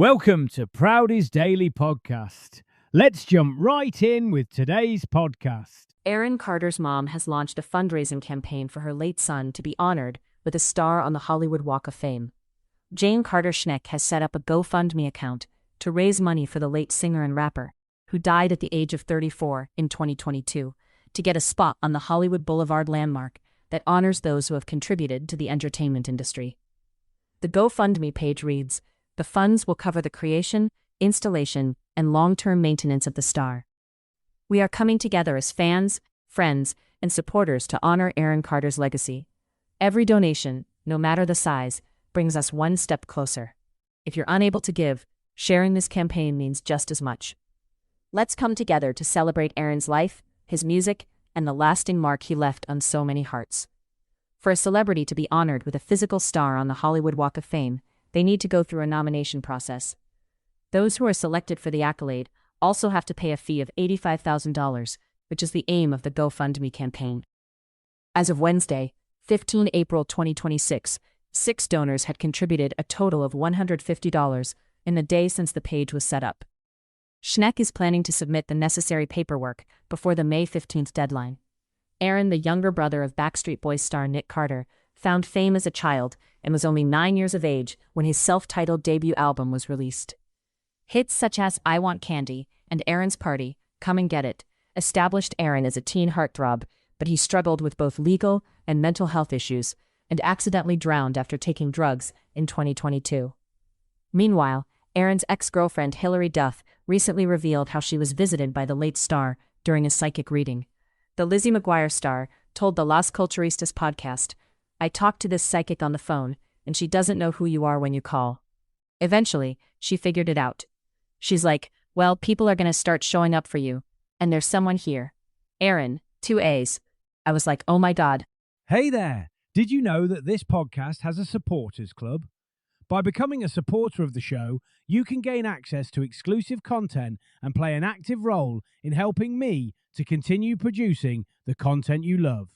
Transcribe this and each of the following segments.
Welcome to Proudy'S Daily Podcast. Let's jump right in with today's podcast. Aaron Carter's mom has launched a fundraising campaign for her late son to be honored with a star on the Hollywood Walk of Fame. Jane Carter Schneck has set up a GoFundMe account to raise money for the late singer and rapper, who died at the age of 34 in 2022, to get a spot on the Hollywood Boulevard landmark that honors those who have contributed to the entertainment industry. The GoFundMe page reads, "The funds will cover the creation, installation, and long-term maintenance of the star. We are coming together as fans, friends, and supporters to honor Aaron Carter's legacy. Every donation, no matter the size, brings us one step closer. If you're unable to give, sharing this campaign means just as much. Let's come together to celebrate Aaron's life, his music, and the lasting mark he left on so many hearts." For a celebrity to be honored with a physical star on the Hollywood Walk of Fame, they need to go through a nomination process. Those who are selected for the accolade also have to pay a fee of $85,000, which is the aim of the GoFundMe campaign. As of Wednesday, 15 April 2026, 6 donors had contributed a total of $150 in the day since the page was set up. Schneck is planning to submit the necessary paperwork before the May 15th deadline. Aaron, the younger brother of Backstreet Boys star Nick Carter, found fame as a child and was only 9 years of age when his self-titled debut album was released. Hits such as I Want Candy and Aaron's Party, Come and Get It, established Aaron as a teen heartthrob, but he struggled with both legal and mental health issues and accidentally drowned after taking drugs in 2022. Meanwhile, Aaron's ex-girlfriend Hilary Duff recently revealed how she was visited by the late star during a psychic reading. The Lizzie McGuire star told the Las Culturistas podcast, "I talked to this psychic on the phone, and she doesn't know who you are when you call. Eventually, she figured it out. She's like, well, people are going to start showing up for you, and there's someone here. Aaron, 2 A's. I was like, oh my God." Hey there! Did you know that this podcast has a supporters club? By becoming a supporter of the show, you can gain access to exclusive content and play an active role in helping me to continue producing the content you love.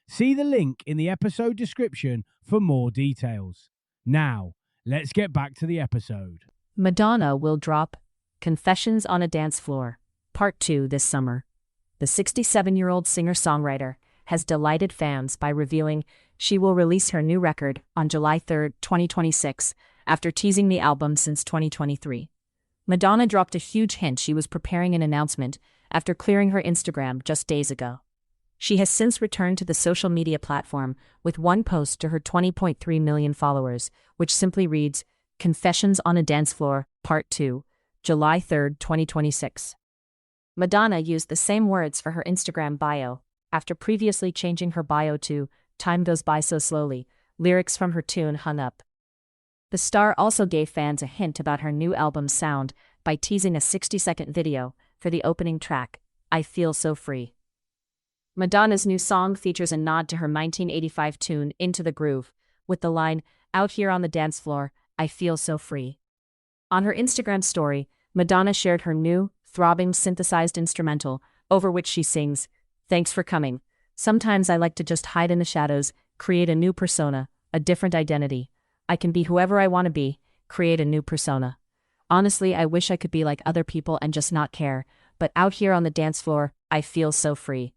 See the link in the episode description for more details. Now, let's get back to the episode. Madonna will drop Confessions on a Dance Floor, Part 2 this summer. The 67-year-old singer-songwriter has delighted fans by revealing she will release her new record on July 3, 2026, after teasing the album since 2023. Madonna dropped a huge hint she was preparing an announcement after clearing her Instagram just days ago. She has since returned to the social media platform with one post to her 20.3 million followers, which simply reads, "Confessions on a Dance Floor, Part 2, July 3, 2026. Madonna used the same words for her Instagram bio, after previously changing her bio to "Time Goes By So Slowly," lyrics from her tune Hung Up. The star also gave fans a hint about her new album's sound by teasing a 60-second video for the opening track, I Feel So Free. Madonna's new song features a nod to her 1985 tune Into the Groove, with the line, "Out here on the dance floor, I feel so free." On her Instagram story, Madonna shared her new, throbbing synthesized instrumental, over which she sings, "Thanks for coming. Sometimes I like to just hide in the shadows, create a new persona, a different identity. I can be whoever I want to be, create a new persona. Honestly, I wish I could be like other people and just not care, but out here on the dance floor, I feel so free."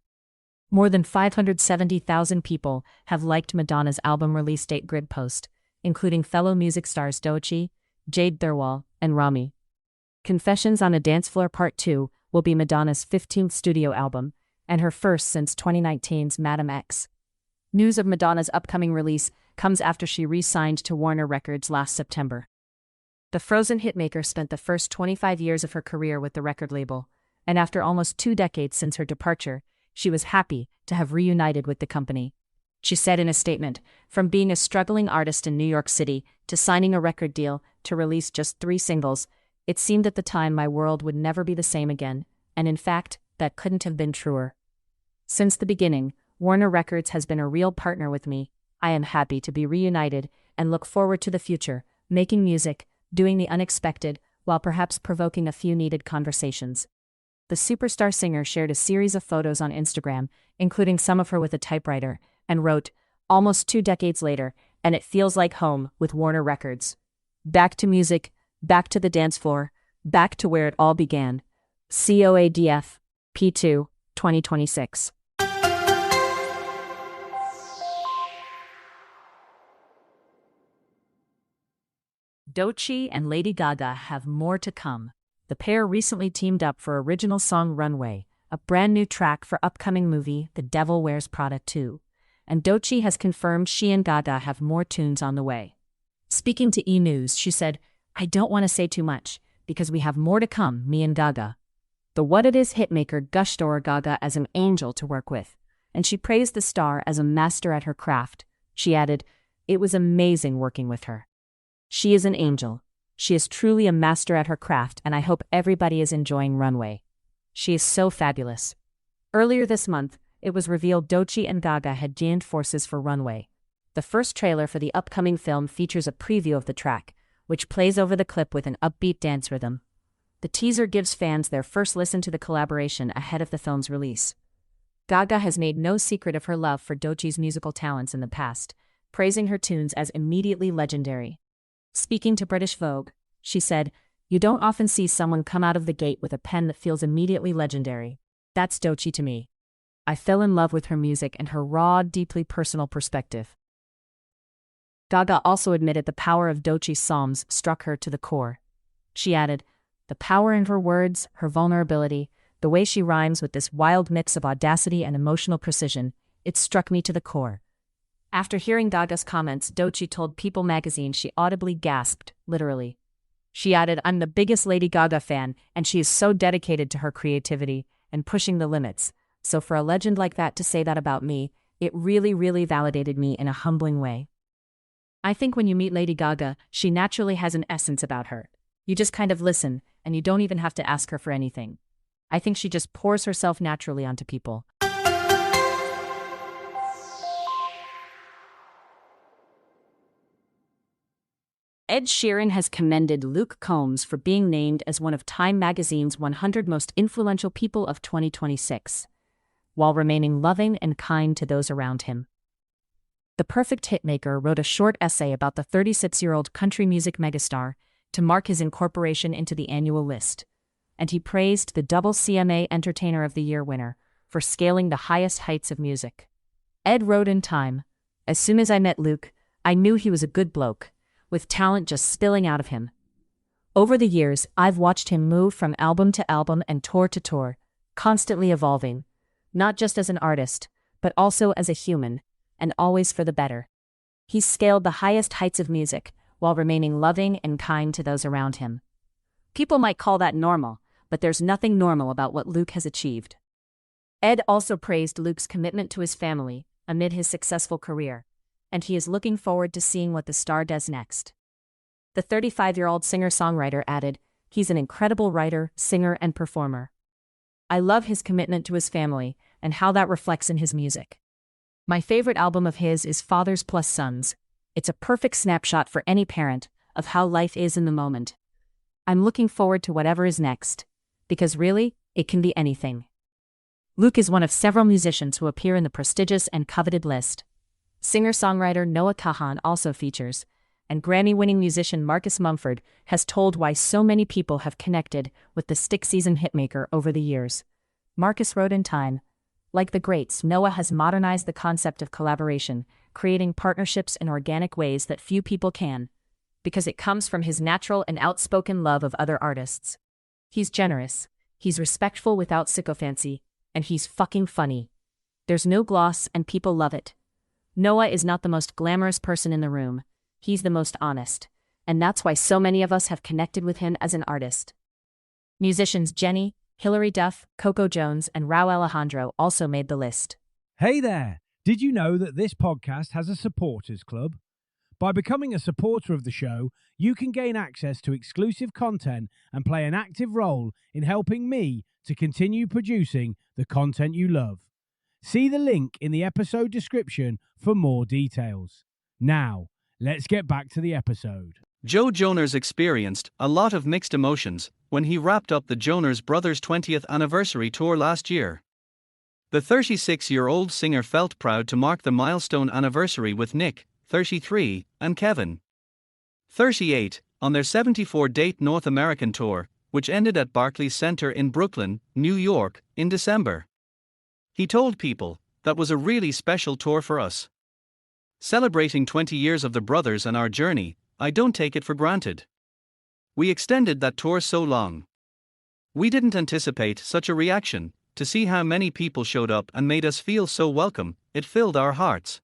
More than 570,000 people have liked Madonna's album release date grid post, including fellow music stars Doechii, Jade Thirlwall, and Rami. Confessions on a Dance Floor Part 2 will be Madonna's 15th studio album, and her first since 2019's Madam X. News of Madonna's upcoming release comes after she re-signed to Warner Records last September. The Frozen hitmaker spent the first 25 years of her career with the record label, and after almost 2 decades since her departure, she was happy to have reunited with the company. She said in a statement, "From being a struggling artist in New York City to signing a record deal to release just 3 singles, it seemed at the time my world would never be the same again, and in fact, that couldn't have been truer. Since the beginning, Warner Records has been a real partner with me. I am happy to be reunited and look forward to the future, making music, doing the unexpected, while perhaps provoking a few needed conversations." The superstar singer shared a series of photos on Instagram, including some of her with a typewriter, and wrote, "Almost 2 decades later, and it feels like home with Warner Records. Back to music, Back to the dance floor, back to where it all began. COADF, P2, 2026. Doechii and Lady Gaga have more to come. The pair recently teamed up for original song Runway, a brand new track for upcoming movie The Devil Wears Prada 2. And Doechii has confirmed she and Gaga have more tunes on the way. Speaking to E! News, she said, "I don't want to say too much, because we have more to come, me and Gaga." The What It Is hitmaker gushed over Gaga as an angel to work with, and she praised the star as a master at her craft. She added, "It was amazing working with her. She is an angel. She is truly a master at her craft, and I hope everybody is enjoying Runway. She is so fabulous." Earlier this month, it was revealed Doechii and Gaga had joined forces for Runway. The first trailer for the upcoming film features a preview of the track, which plays over the clip with an upbeat dance rhythm. The teaser gives fans their first listen to the collaboration ahead of the film's release. Gaga has made no secret of her love for Doechii's musical talents in the past, praising her tunes as immediately legendary. Speaking to British Vogue, she said, "You don't often see someone come out of the gate with a pen that feels immediately legendary. That's Doechii to me. I fell in love with her music and her raw, deeply personal perspective." Gaga also admitted the power of Doechii's psalms struck her to the core. She added, "The power in her words, her vulnerability, the way she rhymes with this wild mix of audacity and emotional precision, it struck me to the core." After hearing Gaga's comments, Doechii told People magazine she audibly gasped, literally. She added, "I'm the biggest Lady Gaga fan, and she is so dedicated to her creativity and pushing the limits. So for a legend like that to say that about me, it really, really validated me in a humbling way. I think when you meet Lady Gaga, she naturally has an essence about her. You just kind of listen, and you don't even have to ask her for anything. I think she just pours herself naturally onto people." Ed Sheeran has commended Luke Combs for being named as one of Time magazine's 100 most influential people of 2026, while remaining loving and kind to those around him. The Perfect Hitmaker wrote a short essay about the 36-year-old country music megastar to mark his incorporation into the annual list, and he praised the double CMA Entertainer of the Year winner for scaling the highest heights of music. Ed wrote in Time, "As soon as I met Luke, I knew he was a good bloke, with talent just spilling out of him. Over the years, I've watched him move from album to album and tour to tour, constantly evolving, not just as an artist, but also as a human, and always for the better. He's scaled the highest heights of music, while remaining loving and kind to those around him. People might call that normal, but there's nothing normal about what Luke has achieved." Ed also praised Luke's commitment to his family amid his successful career, and he is looking forward to seeing what the star does next. The 35-year-old singer-songwriter added, "He's an incredible writer, singer, and performer. I love his commitment to his family and how that reflects in his music. My favorite album of his is Fathers Plus Sons. It's a perfect snapshot for any parent of how life is in the moment. I'm looking forward to whatever is next, because really, it can be anything." Luke is one of several musicians who appear in the prestigious and coveted list. Singer-songwriter Noah Kahan also features, and Grammy-winning musician Marcus Mumford has told why so many people have connected with the stick-season hitmaker over the years. Marcus wrote in Time, "Like the greats, Noah has modernized the concept of collaboration, creating partnerships in organic ways that few people can, because it comes from his natural and outspoken love of other artists. He's generous, he's respectful without sycophancy, and he's fucking funny. There's no gloss and people love it. Noah is not the most glamorous person in the room, he's the most honest, and that's why so many of us have connected with him as an artist." Musicians Jenny, Hilary Duff, Coco Jones, and Rauw Alejandro also made the list. Hey there! Did you know that this podcast has a supporters club? By becoming a supporter of the show, you can gain access to exclusive content and play an active role in helping me to continue producing the content you love. See the link in the episode description for more details. Now, let's get back to the episode. Joe Jonas experienced a lot of mixed emotions when he wrapped up the Jonas Brothers' 20th anniversary tour last year. The 36-year-old singer felt proud to mark the milestone anniversary with Nick, 33, and Kevin, 38, on their 74-date North American tour, which ended at Barclays Center in Brooklyn, New York, in December. He told People, "That was a really special tour for us. Celebrating 20 years of the brothers and our journey, I don't take it for granted. We extended that tour so long. We didn't anticipate such a reaction. To see how many people showed up and made us feel so welcome, it filled our hearts."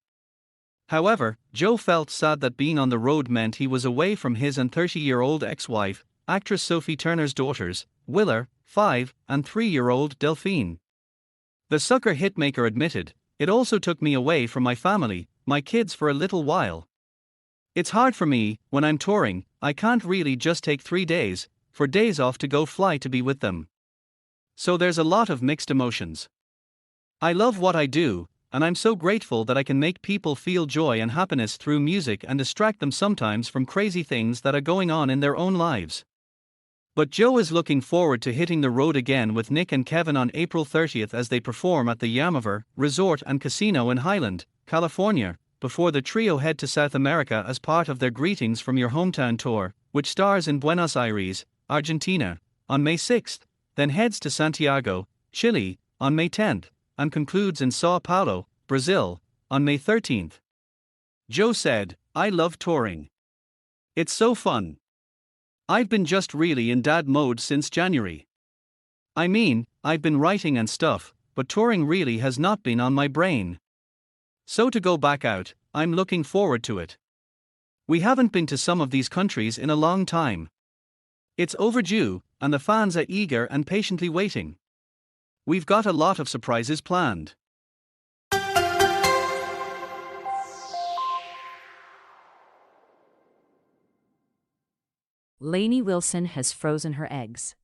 However, Joe felt sad that being on the road meant he was away from his and 30-year-old ex-wife, actress Sophie Turner's daughters, Willa, 5, and 3-year-old Delphine. The sucker hitmaker admitted, "It also took me away from my family, my kids for a little while. It's hard for me, when I'm touring, I can't really just take 3 days, 4 days off to go fly to be with them. So there's a lot of mixed emotions. I love what I do, and I'm so grateful that I can make people feel joy and happiness through music and distract them sometimes from crazy things that are going on in their own lives." But Joe is looking forward to hitting the road again with Nick and Kevin on April 30th as they perform at the Yamaver Resort and Casino in Highland, California, before the trio head to South America as part of their Greetings from Your Hometown tour, which stars in Buenos Aires, Argentina, on May 6th, then heads to Santiago, Chile, on May 10th, and concludes in Sao Paulo, Brazil, on May 13th. Joe said, "I love touring. It's so fun. I've been just really in dad mode since January. I mean, I've been writing and stuff, but touring really has not been on my brain. So to go back out, I'm looking forward to it. We haven't been to some of these countries in a long time. It's overdue, and the fans are eager and patiently waiting. We've got a lot of surprises planned." Lainey Wilson has frozen her eggs.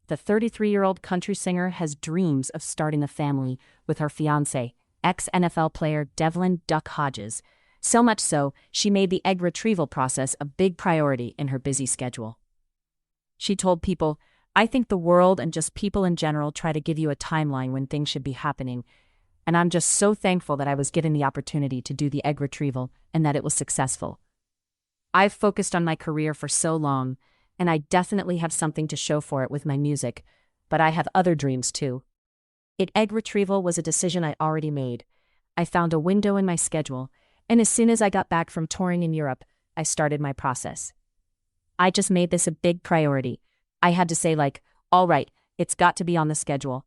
The 33-year-old country singer has dreams of starting a family with her fiancé, ex-NFL player Devlin "Duck" Hodges. So much so, she made the egg retrieval process a big priority in her busy schedule. She told People, "I think the world and just people in general try to give you a timeline when things should be happening, and I'm just so thankful that I was given the opportunity to do the egg retrieval and that it was successful. I've focused on my career for so long, and I definitely have something to show for it with my music, but I have other dreams too." Egg retrieval was a decision I already made. I found a window in my schedule, and as soon as I got back from touring in Europe, I started my process. I just made this a big priority. I had to say all right, it's got to be on the schedule.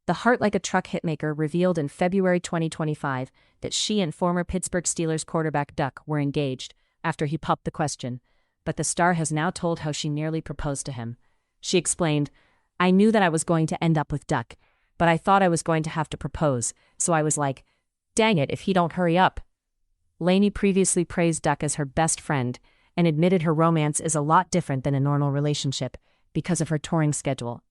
The Heart Like a Truck hitmaker revealed in February 2025 that she and former Pittsburgh Steelers quarterback Duck were engaged after he popped the question, but the star has now told how she nearly proposed to him. She explained, "I knew that I was going to end up with Duck, but I thought I was going to have to propose, so I was like, dang it if he don't hurry up." Lainey previously praised Duck as her best friend and admitted her romance is a lot different than a normal relationship because of her touring schedule.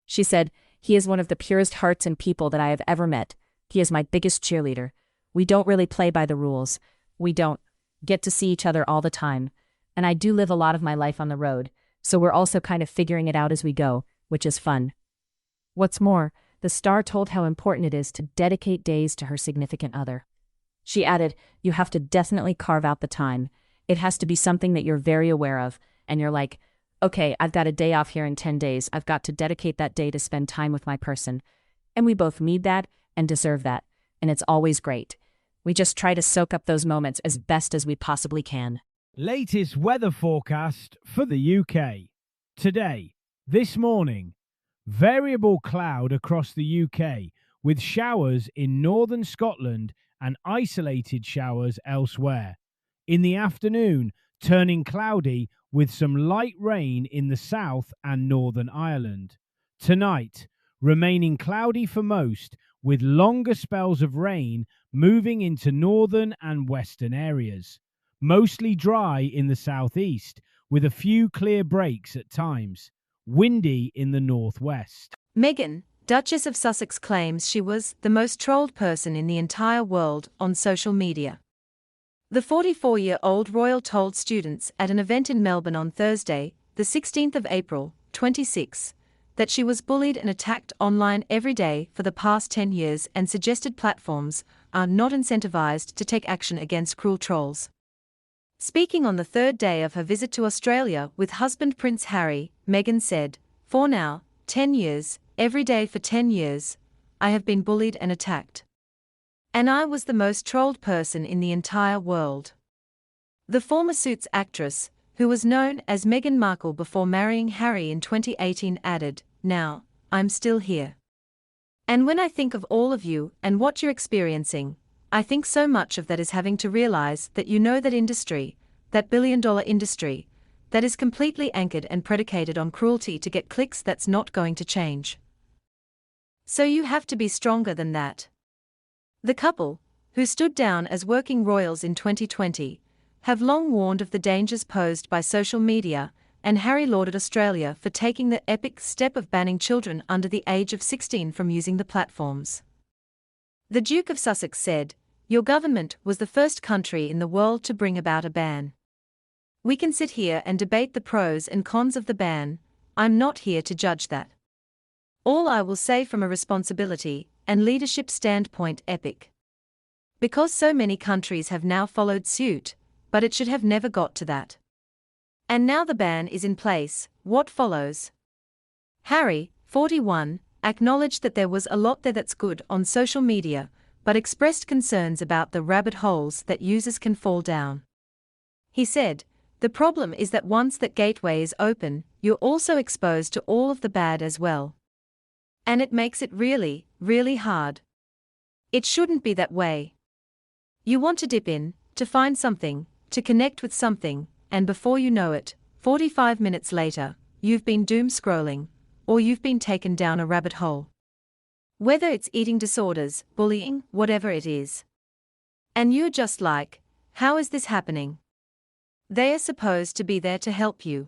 She said, "He is one of the purest hearts and people that I have ever met. He is my biggest cheerleader. We don't really play by the rules. We don't get to see each other all the time. And I do live a lot of my life on the road, so we're also kind of figuring it out as we go, which is fun." What's more, the star told how important it is to dedicate days to her significant other. She added, "You have to definitely carve out the time. It has to be something that you're very aware of, and you're like, okay, I've got a day off here in 10 days. I've got to dedicate that day to spend time with my person. And we both need that and deserve that, and it's always great. We just try to soak up those moments as best as we possibly can." Latest weather forecast for the UK. Today, this morning, variable cloud across the UK with showers in northern Scotland and isolated showers elsewhere. In the afternoon, turning cloudy with some light rain in the south and Northern Ireland. Tonight, remaining cloudy for most with longer spells of rain moving into northern and western areas. Mostly dry in the southeast, with a few clear breaks at times. Windy in the northwest. Meghan, Duchess of Sussex, claims she was the most trolled person in the entire world on social media. The 44-year-old royal told students at an event in Melbourne on Thursday, the 16th of April, 26, that she was bullied and attacked online every day for the past 10 years and suggested platforms are not incentivized to take action against cruel trolls. Speaking on the third day of her visit to Australia with husband Prince Harry, Meghan said, "For now, 10 years, every day for 10 years, I have been bullied and attacked. And I was the most trolled person in the entire world." The former Suits actress, who was known as Meghan Markle before marrying Harry in 2018, added, "Now, I'm still here. And when I think of all of you and what you're experiencing, I think so much of that is having to realize that you know that industry, that billion-dollar industry, that is completely anchored and predicated on cruelty to get clicks, that's not going to change. So you have to be stronger than that." The couple, who stood down as working royals in 2020, have long warned of the dangers posed by social media, and Harry lauded Australia for taking the epic step of banning children under the age of 16 from using the platforms. The Duke of Sussex said, "Your government was the first country in the world to bring about a ban. We can sit here and debate the pros and cons of the ban. I'm not here to judge that. All I will say from a responsibility and leadership standpoint, epic. Because so many countries have now followed suit, but it should have never got to that. And now the ban is in place, what follows?" Harry, 41, acknowledged that there was a lot there that's good on social media, but expressed concerns about the rabbit holes that users can fall down. He said, "The problem is that once that gateway is open, you're also exposed to all of the bad as well. And it makes it really, really hard. It shouldn't be that way. You want to dip in, to find something, to connect with something, and before you know it, 45 minutes later, you've been doom scrolling, or you've been taken down a rabbit hole. Whether it's eating disorders, bullying, whatever it is. And you're just like, how is this happening?" They are supposed to be there to help you.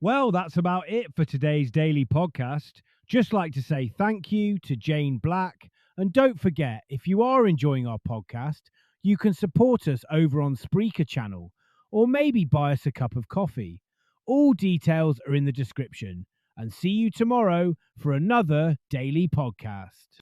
Well, that's about it for today's daily podcast. Just like to say thank you to Jane Black. And don't forget, if you are enjoying our podcast, you can support us over on Spreaker channel, or maybe buy us a cup of coffee. All details are in the description. And see you tomorrow for another daily podcast.